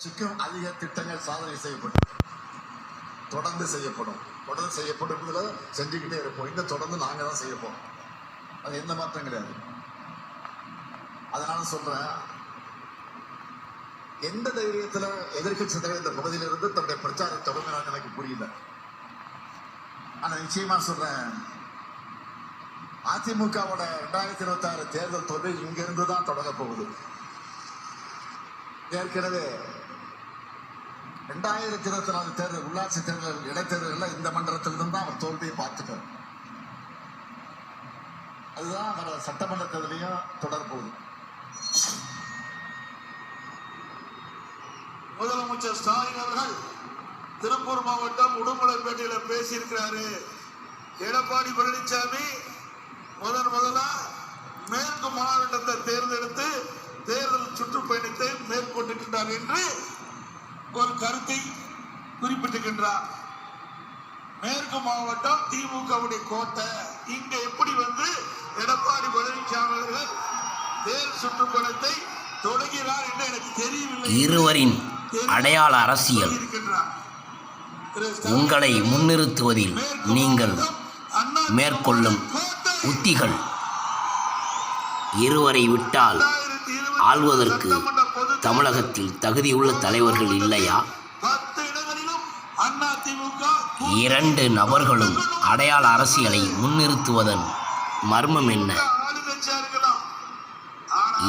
அதிக திட்டங்கள் சாதனை செய்யப்படும், தொடர்ந்து செய்யப்படும் செஞ்சுக்கிட்டே இருப்போம். இந்த தொடர்ந்து நாங்க தான் செய்யப்போம். அது எந்த மாற்றம் கிடையாது. அதனால சொல்றேன், எந்த தைரியத்துல எதிர்கட்சி தலைவர் இந்த பகுதியிலிருந்து தன்னுடைய பிரச்சாரம் தொடங்கினாங்க எனக்கு புரியல. ஆனா நிச்சயமா சொல்றேன், அதிமுகவோட 2026 தேர்தல் தோல்வி இங்க இருந்துதான் தொடங்க போகுது. ஏற்கனவே 2024 தேர்தல், உள்ளாட்சி தேர்தல், இடைத்தேர்தல் இந்த மண்டலத்திலிருந்து தான் அவர் தோல்வியை பார்த்துட்டார். அதுதான் வர சட்டமன்ற தேர்தலையும் தொடரப்போகுது. முதலமைச்சர் ஸ்டாலின் அவர்கள் திருப்பூர் மாவட்டம் உடுமலைப்பேட்டையில பேசியிருக்கிறாரு. எடப்பாடி பழனிசாமி முதலா மேற்கு மாவட்டத்தை தேர்ந்தெடுத்து தேர்தல் சுற்றுப்பயணத்தை மேற்கொண்டிருக்கிறார் என்று ஒரு கருத்தை குறிப்பிட்டிருக்கின்றார். மேற்கு மாவட்டம் திமுகவுடைய கோட்டை. இங்க எப்படி எடப்பாடி பழனிசாமி அவர்கள் தேர்தல் சுற்றுப்பயணத்தை தொடங்கினார் என்று எனக்கு தெரியவில்லை. இருவரின் அடையாள அரசியல் உங்களை முன்னிறுத்துவதில் நீங்கள் மேற்கொள்ளும் உத்திகள் இருவரை விட்டால் ஆள்வதற்கு தமிழகத்தில் தகுதியுள்ள தலைவர்கள் இல்லையா? 10 இடங்களிலும் இரண்டு நபர்களும் அடையாள அரசியலை முன்னிறுத்துவதன் மர்மம் என்ன?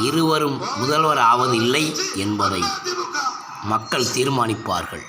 இருவரும் முதல்வர் ஆவதில்லை என்பதை மக்கள் தீர்மானிப்பார்கள்.